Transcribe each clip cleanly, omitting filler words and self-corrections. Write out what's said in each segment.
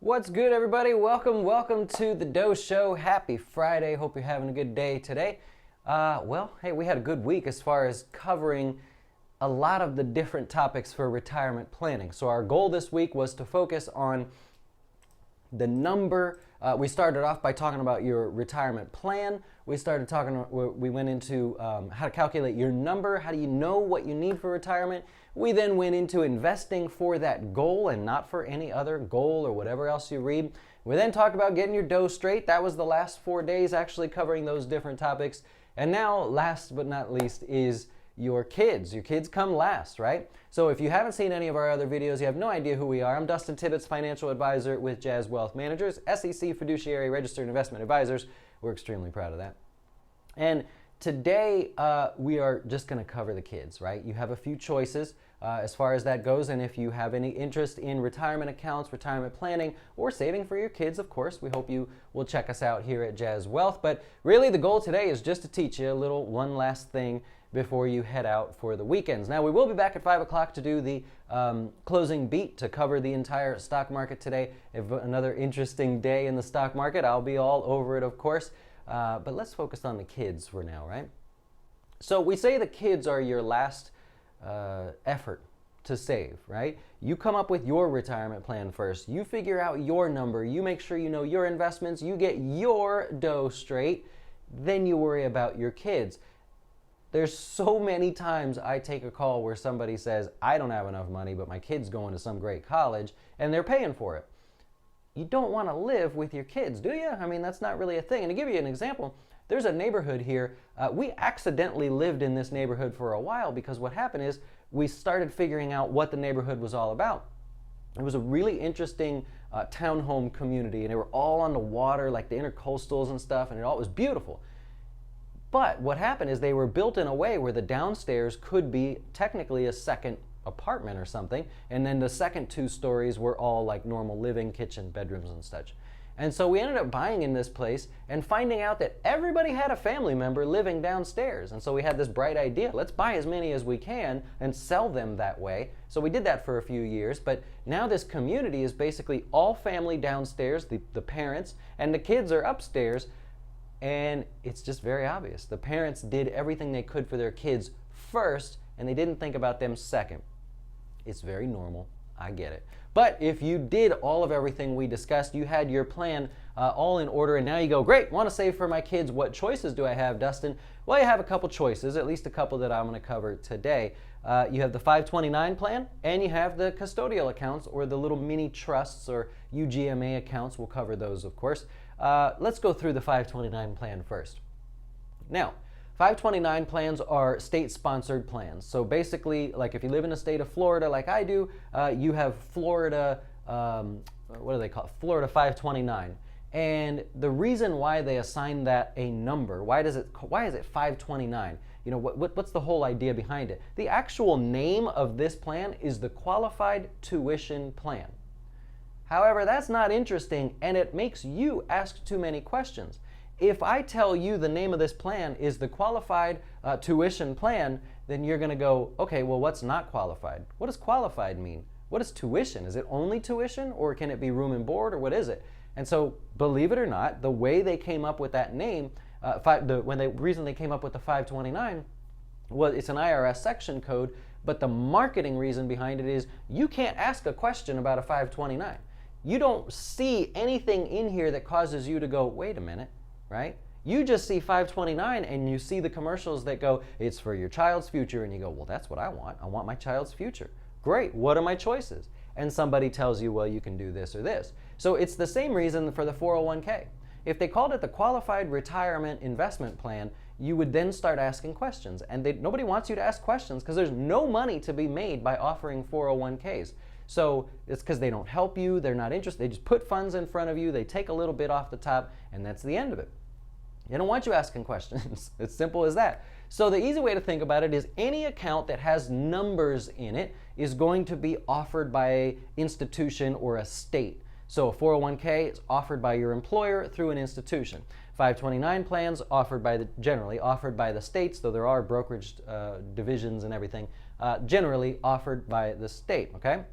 What's good, everybody? Welcome to the Doe Show. Happy Friday. Hope you're having a good day today. Hey, we had a good week as far as covering a lot of the different topics for retirement planning. So our goal this week was to focus on the number. We started off by talking about your retirement plan. We went into how to calculate your number. How do you know what you need for retirement? We then went into investing for that goal and not for any other goal or whatever else you read. We then talked about getting your dough straight. That was the last 4 days actually covering those different topics. And now, last but not least, is your kids. Your kids come last, right? So if you haven't seen any of our other videos, you have no idea who we are. I'm Dustin Tibbetts, financial advisor with Jazz Wealth Managers, SEC fiduciary registered investment advisors. We're extremely proud of that. And today, we are just going to cover the kids, right? You have a few choices as far as that goes, and if you have any interest in retirement accounts, retirement planning, or saving for your kids, of course, we hope you will check us out here at Jazz Wealth. But really, the goal today is just to teach you one last thing before you head out for the weekends. Now, we will be back at 5 o'clock to do the closing beat to cover the entire stock market today. If another interesting day in the stock market, I'll be all over it, of course. But let's focus on the kids for now, right? So we say the kids are your last effort to save, right? You come up with your retirement plan first. You figure out your number. You make sure you know your investments. You get your dough straight. Then you worry about your kids. There's so many times I take a call where somebody says, I don't have enough money, but my kid's going to some great college, and they're paying for it. You don't want to live with your kids, do you? I mean, that's not really a thing. And to give you an example, there's a neighborhood here. We accidentally lived in this neighborhood for a while because what happened is we started figuring out what the neighborhood was all about. It was a really interesting townhome community, and they were all on the water, like the intercoastals and stuff, and it all was beautiful. But what happened is they were built in a way where the downstairs could be technically a second apartment or something, and then the second 2 stories were all like normal living, kitchen, bedrooms and such. And so we ended up buying in this place and finding out that everybody had a family member living downstairs. And so we had this bright idea, let's buy as many as we can and sell them that way. So we did that for a few years, but now this community is basically all family downstairs, the parents, and the kids are upstairs. And it's just very obvious. The parents did everything they could for their kids first, and they didn't think about them second. It's very normal. I get it. But if you did all of everything we discussed, you had your plan all in order, and now you go, great, want to save for my kids. What choices do I have, Dustin? Well, you have a couple choices, at least a couple that I'm going to cover today. You have the 529 plan, and you have the custodial accounts, or the little mini trusts or UGMA accounts. We'll cover those, of course. Let's go through the 529 plan first. Now, 529 plans are state-sponsored plans. So basically, like if you live in the state of Florida like I do, you have Florida, what do they call it? Florida 529. And the reason why they assign that a number, why is it 529? You know, what's the whole idea behind it? The actual name of this plan is the Qualified Tuition Plan. However, that's not interesting, and it makes you ask too many questions. If I tell you the name of this plan is the Qualified Tuition Plan, then you're going to go, okay, well, what's not qualified? What does qualified mean? What is tuition? Is it only tuition, or can it be room and board, or what is it? And so, believe it or not, the way they came up with that name, the reason they came up with the 529, well, it's an IRS section code, but the marketing reason behind it is you can't ask a question about a 529. You don't see anything in here that causes you to go, wait a minute, right? You just see 529 and you see the commercials that go, it's for your child's future, and you go, well, that's what I want. I want my child's future. Great, what are my choices? And somebody tells you, well, you can do this or this. So it's the same reason for the 401k. If they called it the Qualified Retirement Investment Plan, you would then start asking questions. And nobody wants you to ask questions because there's no money to be made by offering 401ks. So it's because they don't help you, they're not interested, they just put funds in front of you, they take a little bit off the top, and that's the end of it. They don't want you asking questions. It's simple as that. So the easy way to think about it is any account that has numbers in it is going to be offered by an institution or a state. So a 401k is offered by your employer through an institution. 529 plans generally offered by the states, though there are brokerage divisions and everything, generally offered by the state, okay?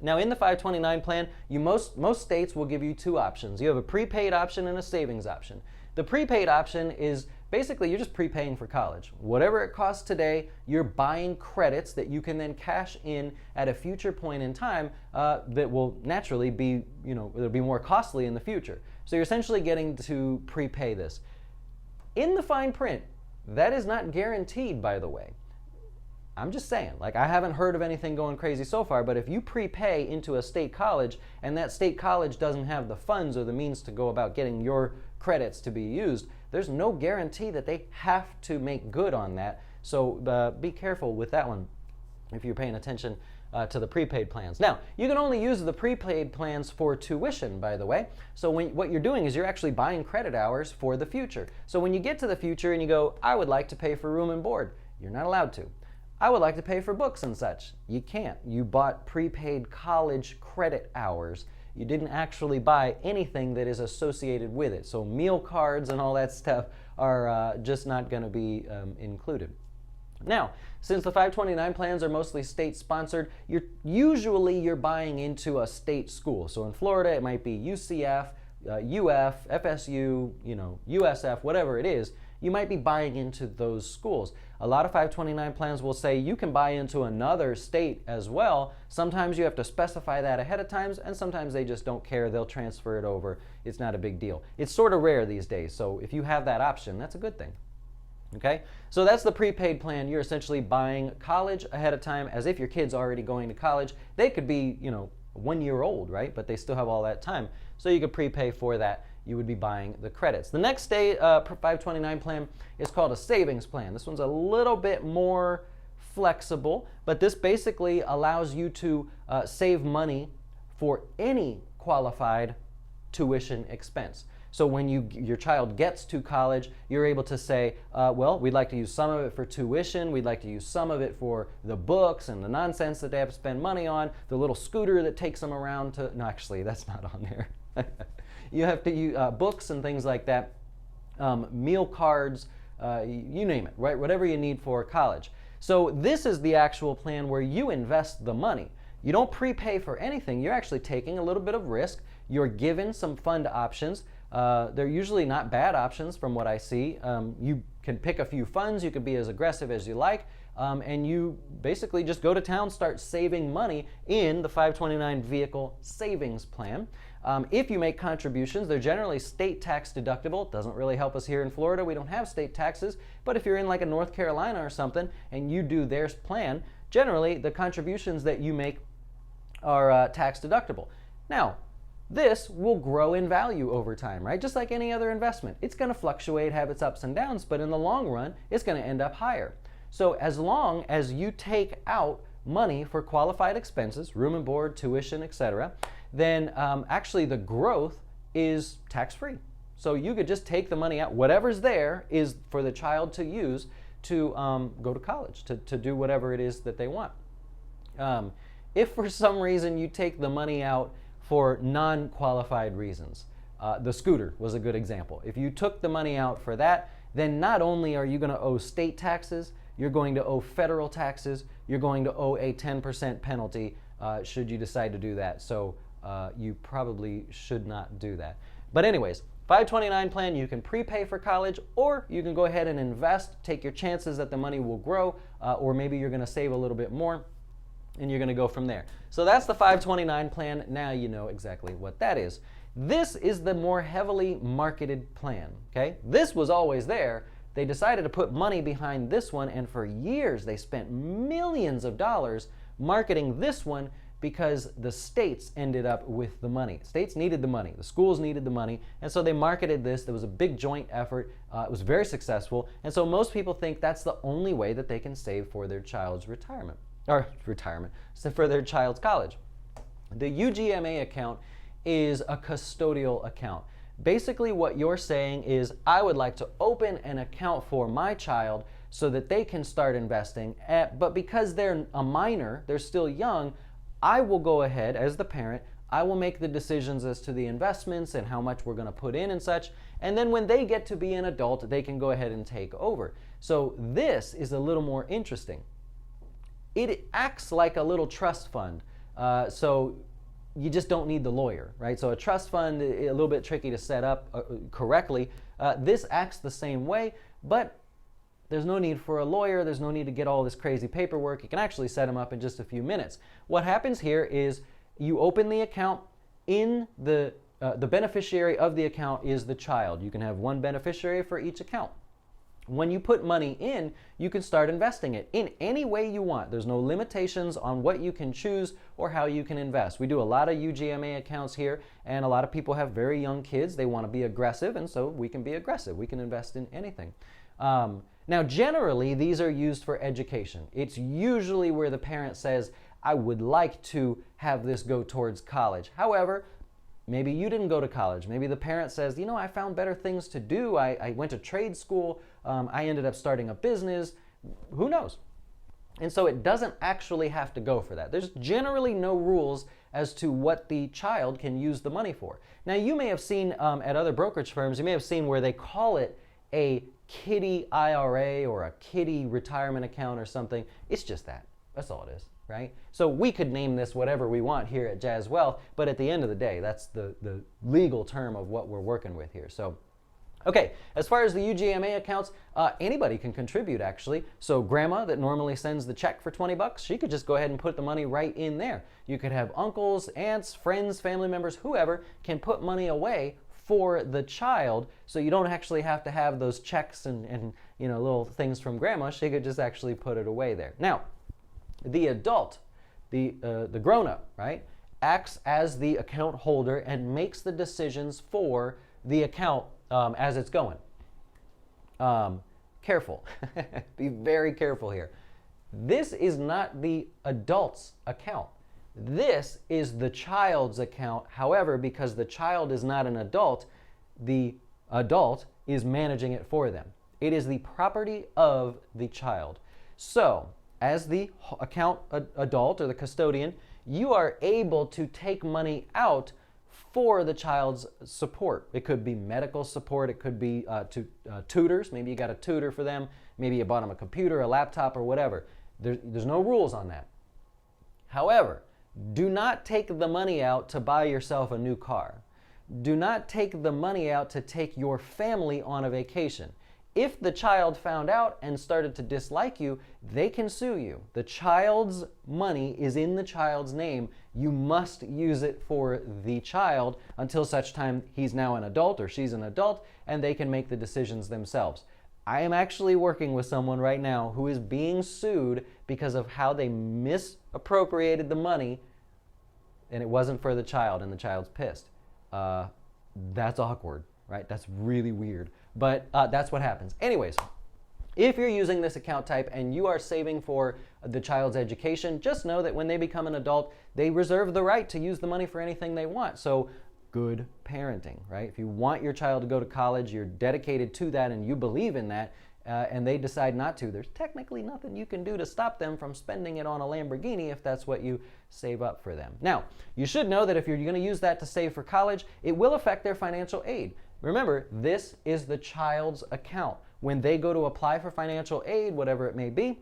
Now in the 529 plan, most states will give you two options. You have a prepaid option and a savings option. The prepaid option is basically you're just prepaying for college. Whatever it costs today, you're buying credits that you can then cash in at a future point in time that will naturally be, it'll be more costly in the future. So you're essentially getting to prepay this. In the fine print, that is not guaranteed, by the way. I'm just saying, like, I haven't heard of anything going crazy so far, but if you prepay into a state college and that state college doesn't have the funds or the means to go about getting your credits to be used, there's no guarantee that they have to make good on that. So be careful with that one if you're paying attention to the prepaid plans. Now, you can only use the prepaid plans for tuition, by the way. So what you're doing is you're actually buying credit hours for the future. So when you get to the future and you go, I would like to pay for room and board, you're not allowed to. I would like to pay for books and such. You can't. You bought prepaid college credit hours. You didn't actually buy anything that is associated with it. So meal cards and all that stuff are just not going to be included. Now, since the 529 plans are mostly state-sponsored, you're buying into a state school. So in Florida, it might be UCF, UF, FSU, USF, whatever it is. You might be buying into those schools. A lot of 529 plans will say you can buy into another state as well. Sometimes you have to specify that ahead of time, and sometimes they just don't care. They'll transfer it over. It's not a big deal. It's sort of rare these days, so if you have that option, that's a good thing. Okay, so that's the prepaid plan. You're essentially buying college ahead of time as if your kid's already going to college. They could be, 1 year old, right? But they still have all that time. So you could prepay for that. You would be buying the credits. The next 529 plan is called a savings plan. This one's a little bit more flexible, but this basically allows you to save money for any qualified tuition expense. So when your child gets to college, you're able to say, well, we'd like to use some of it for tuition, we'd like to use some of it for the books and the nonsense that they have to spend money on, the little scooter that takes them around to, no, actually, that's not on there. You have to use books and things like that, meal cards, you name it, right? Whatever you need for college. So this is the actual plan where you invest the money. You don't prepay for anything. You're actually taking a little bit of risk. You're given some fund options. They're usually not bad options from what I see. You can pick a few funds. You can be as aggressive as you like. And you basically just go to town, start saving money in the 529 vehicle savings plan. If you make contributions, they're generally state tax deductible. Doesn't really help us here in Florida. We don't have state taxes. But if you're in like a North Carolina or something and you do their plan, generally the contributions that you make are tax deductible. Now, this will grow in value over time, right? Just like any other investment. It's going to fluctuate, have its ups and downs, but in the long run, it's going to end up higher. So as long as you take out money for qualified expenses, room and board, tuition, etc., then actually the growth is tax-free. So you could just take the money out. Whatever's there is for the child to use to go to college, to do whatever it is that they want. If for some reason you take the money out for non-qualified reasons, the scooter was a good example. If you took the money out for that, then not only are you going to owe state taxes, you're going to owe federal taxes, you're going to owe a 10% penalty should you decide to do that. So you probably should not do that. But anyways, 529 plan, you can prepay for college, or you can go ahead and invest, take your chances that the money will grow, or maybe you're going to save a little bit more, and you're going to go from there. So that's the 529 plan. Now you know exactly what that is. This is the more heavily marketed plan, okay? This was always there. They decided to put money behind this one, and for years they spent millions of dollars marketing this one because the states ended up with the money. States needed the money. The schools needed the money, and so they marketed this. There was a big joint effort. It was very successful, and so most people think that's the only way that they can save for their child's retirement. So for their child's college. The UGMA account is a custodial account. Basically what you're saying is, I would like to open an account for my child so that they can start investing, but because they're a minor, they're still young, I will go ahead as the parent, I will make the decisions as to the investments and how much we're going to put in and such, and then when they get to be an adult, they can go ahead and take over. So this is a little more interesting. It acts like a little trust fund. So you just don't need the lawyer, right? So a trust fund, a little bit tricky to set up correctly. This acts the same way, but there's no need for a lawyer. There's no need to get all this crazy paperwork. You can actually set them up in just a few minutes. What happens here is you open the account. In the beneficiary of the account is the child. You can have one beneficiary for each account. When you put money in, you can start investing it in any way you want. There's no limitations on what you can choose or how you can invest. We do a lot of UGMA accounts here, and a lot of people have very young kids. They want to be aggressive, and so we can be aggressive. We can invest in anything. Now, generally, these are used for education. It's usually where the parent says, I would like to have this go towards college. However, maybe you didn't go to college. Maybe the parent says, you know, I found better things to do. I went to trade school. I ended up starting a business. Who knows? And so it doesn't actually have to go for that. There's generally no rules as to what the child can use the money for. Now, you may have seen at other brokerage firms, you may have seen where they call it a kiddie IRA or a kiddie retirement account or something. It's just that. That's all it is. Right? So we could name this whatever we want here at Jazz Wealth, but at the end of the day, that's the legal term of what we're working with here. So, okay, as far as the UGMA accounts, anybody can contribute actually. So grandma that normally sends the check for 20 bucks, she could just go ahead and put the money right in there. You could have uncles, aunts, friends, family members, whoever can put money away for the child, so you don't actually have to have those checks and you know, little things from grandma. She could just actually put it away there. Now, the adult, the grown-up, right, acts as the account holder and makes the decisions for the account as it's going. Careful. Be very careful here. This is not the adult's account. This is the child's account. However, because the child is not an adult, the adult is managing it for them. It is the property of the child. So, as the account adult or the custodian, you are able to take money out for the child's support. It could be medical support. It could be tutors. Maybe you got a tutor for them. Maybe you bought them a computer, a laptop, or whatever. There's no rules on that. However, do not take the money out to buy yourself a new car. Do not take the money out to take your family on a vacation. If the child found out and started to dislike you, they can sue you. The child's money is in the child's name. You must use it for the child until such time he's now an adult or she's an adult, and they can make the decisions themselves. I am actually working with someone right now who is being sued because of how they misappropriated the money, and it wasn't for the child, and the child's pissed. That's awkward, right? That's really weird. But that's what happens. Anyways, if you're using this account type and you are saving for the child's education, just know that when they become an adult, they reserve the right to use the money for anything they want. So good parenting, right? If you want your child to go to college, you're dedicated to that and you believe in that, and they decide not to, there's technically nothing you can do to stop them from spending it on a Lamborghini if that's what you save up for them. Now, you should know that if you're going to use that to save for college, it will affect their financial aid. Remember, this is the child's account. When they go to apply for financial aid, whatever it may be,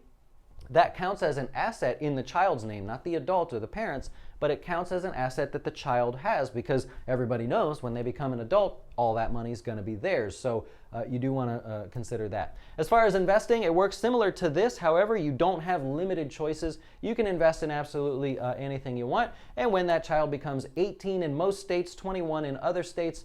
that counts as an asset in the child's name, not the adult or the parents, but it counts as an asset that the child has, because everybody knows when they become an adult, all that money is going to be theirs. So you do want to consider that. As far as investing, it works similar to this. However, you don't have limited choices. You can invest in absolutely anything you want. And when that child becomes 18 in most states, 21 in other states,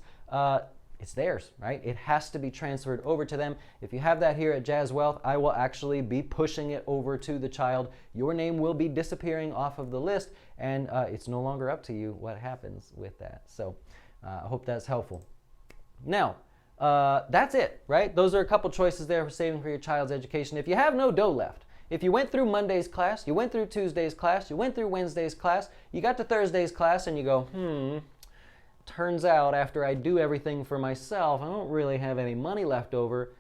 it's theirs, right? It has to be transferred over to them. If you have that here at Jazz Wealth, I will actually be pushing it over to the child. Your name will be disappearing off of the list, and it's no longer up to you what happens with that. So I hope that's helpful. Now, that's it, right? Those are a couple choices there for saving for your child's education. If you have no dough left, if you went through Monday's class, you went through Tuesday's class, you went through Wednesday's class, you got to Thursday's class, and you go, turns out after I do everything for myself, I don't really have any money left over.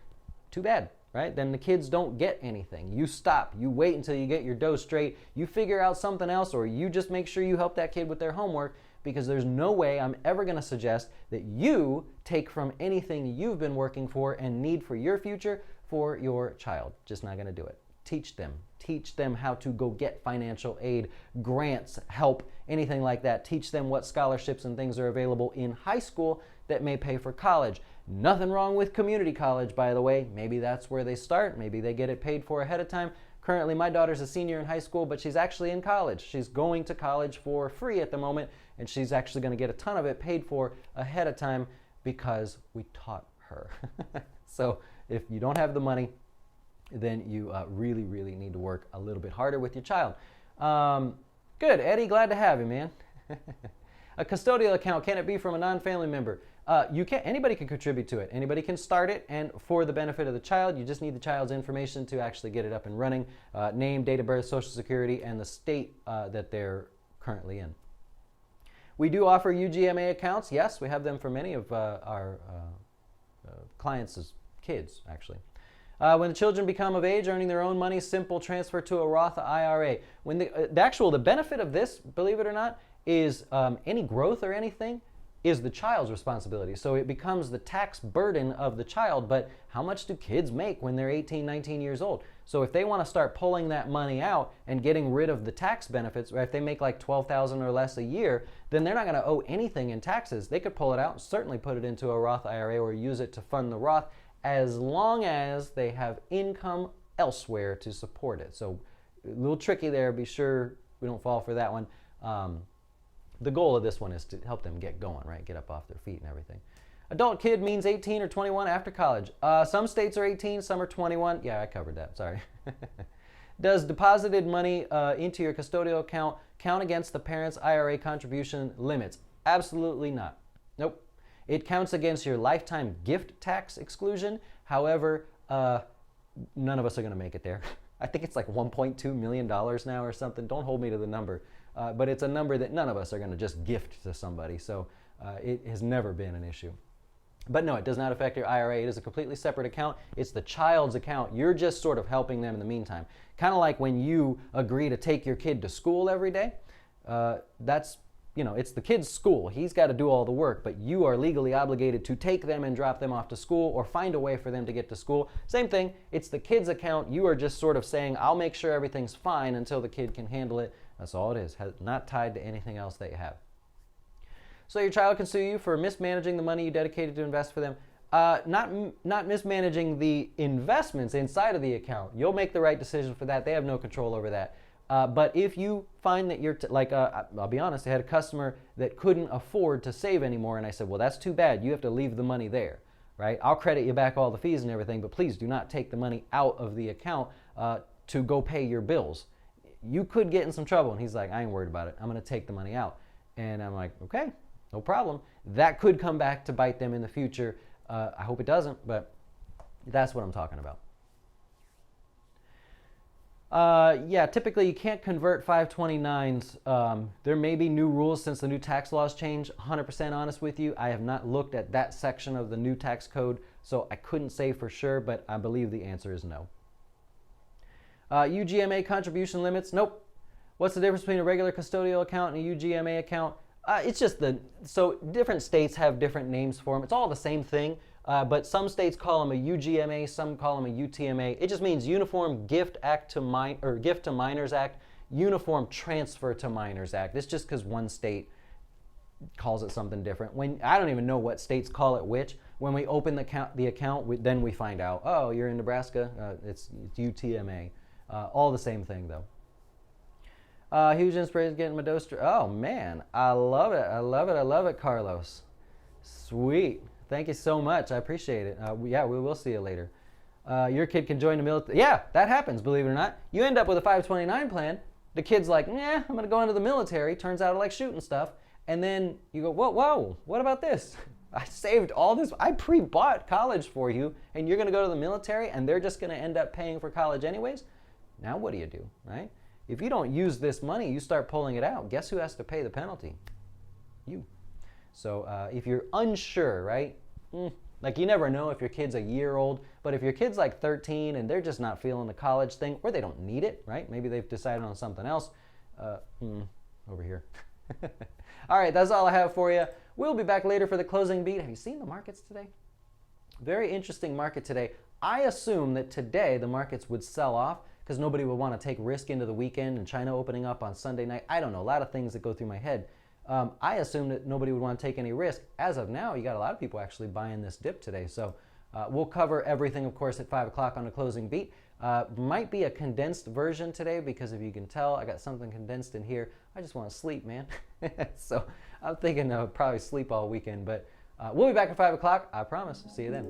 Too bad, right? Then the kids don't get anything. You stop. You wait until you get your dough straight. You figure out something else, or you just make sure you help that kid with their homework, because there's no way I'm ever going to suggest that you take from anything you've been working for and need for your future for your child. Just not going to do it. Teach them. Teach them how to go get financial aid, grants, help, anything like that. Teach them what scholarships and things are available in high school that may pay for college. Nothing wrong with community college, by the way. Maybe that's where they start. Maybe they get it paid for ahead of time. Currently, my daughter's a senior in high school, but she's actually in college. She's going to college for free at the moment, and she's actually going to get a ton of it paid for ahead of time because we taught her. So if you don't have the money, then you really, really need to work a little bit harder with your child. Good, Eddie, glad to have you, man. A custodial account, can it be from a non-family member? You can. Anybody can contribute to it. Anybody can start it, and for the benefit of the child, you just need the child's information to actually get it up and running. Name, date of birth, social security, and the state that they're currently in. We do offer UGMA accounts. Yes, we have them for many of our clients' kids, actually. When the children become of age, earning their own money, simple transfer to a Roth IRA. When the benefit of this, believe it or not, is any growth or anything is the child's responsibility. So it becomes the tax burden of the child, but how much do kids make when they're 18, 19 years old? So if they want to start pulling that money out and getting rid of the tax benefits, or if they make like $12,000 or less a year, then they're not going to owe anything in taxes. They could pull it out and certainly put it into a Roth IRA or use it to fund the Roth, as long as they have income elsewhere to support it. So a little tricky there. Be sure we don't fall for that one. The goal of this one is to help them get going, right? Get up off their feet and everything. Adult kid means 18 or 21 after college. Some states are 18, some are 21. Yeah, I covered that. Sorry. Does deposited money into your custodial account count against the parent's IRA contribution limits? Absolutely not. Nope. It counts against your lifetime gift tax exclusion. However, none of us are going to make it there. I think it's like $1.2 million now or something. Don't hold me to the number. But it's a number that none of us are going to just gift to somebody. So it has never been an issue. But no, it does not affect your IRA. It is a completely separate account. It's the child's account. You're just sort of helping them in the meantime. Kind of like when you agree to take your kid to school every day. It's the kid's school. He's got to do all the work, but you are legally obligated to take them and drop them off to school or find a way for them to get to school. Same thing, it's the kid's account. You are just sort of saying, I'll make sure everything's fine until the kid can handle it. That's all it is, not tied to anything else that you have. So your child can sue you for mismanaging the money you dedicated to invest for them. Not mismanaging the investments inside of the account. You'll make the right decision for that. They have no control over that. But if you find that you're, I'll be honest, I had a customer that couldn't afford to save anymore, and I said, well, that's too bad. You have to leave the money there, right? I'll credit you back all the fees and everything, but please do not take the money out of the account to go pay your bills. You could get in some trouble. And he's like, I ain't worried about it. I'm going to take the money out. And I'm like, okay, no problem. That could come back to bite them in the future. I hope it doesn't, but that's what I'm talking about. Yeah, typically you can't convert 529s. There may be new rules since the new tax laws change. 100% honest with you, I have not looked at that section of the new tax code, so I couldn't say for sure, but I believe the answer is no. UGMA contribution limits? Nope. What's the difference between a regular custodial account and a UGMA account? It's just so different states have different names for them. It's all the same thing. But some states call them a UGMA, some call them a UTMA. It just means Uniform Gift to Minors Act, Uniform Transfer to Minors Act. It's just because one state calls it something different. I don't even know what states call it which. When we open the account, then we find out, oh, you're in Nebraska, it's UTMA. All the same thing though. Huge inspiration getting my dose. Oh man, I love it. I love it, Carlos. Sweet. Thank you so much. I appreciate it. Yeah, we will see you later. Your kid can join the military. Yeah, that happens, believe it or not. You end up with a 529 plan. The kid's like, I'm going to go into the military. Turns out I like shooting stuff. And then you go, whoa, what about this? I saved all this. I pre-bought college for you, and you're going to go to the military, and they're just going to end up paying for college anyways? Now what do, right? If you don't use this money, you start pulling it out. Guess who has to pay the penalty? You. So if you're unsure, right? Like you never know if your kid's a year old, but if your kid's like 13 and they're just not feeling the college thing, or they don't need it, right? Maybe they've decided on something else. Over here. All right, that's all I have for you. We'll be back later for the closing beat. Have you seen the markets today? Very interesting market today. I assume that today the markets would sell off because nobody would want to take risk into the weekend and China opening up on Sunday night. I don't know, a lot of things that go through my head. I assumed that nobody would want to take any risk. As of now, you got a lot of people actually buying this dip today. So we'll cover everything, of course, at 5 o'clock on the closing beat. Might be a condensed version today because if you can tell, I got something condensed in here. I just want to sleep, man. So I'm thinking I'll probably sleep all weekend. But we'll be back at 5 o'clock. I promise. See you then.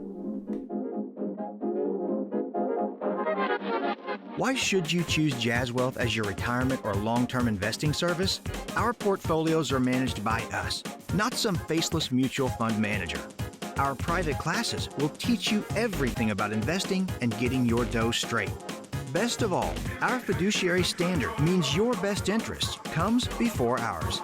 Why should you choose Jazz Wealth as your retirement or long-term investing service? Our portfolios are managed by us, not some faceless mutual fund manager. Our private classes will teach you everything about investing and getting your dough straight. Best of all, our fiduciary standard means your best interest comes before ours.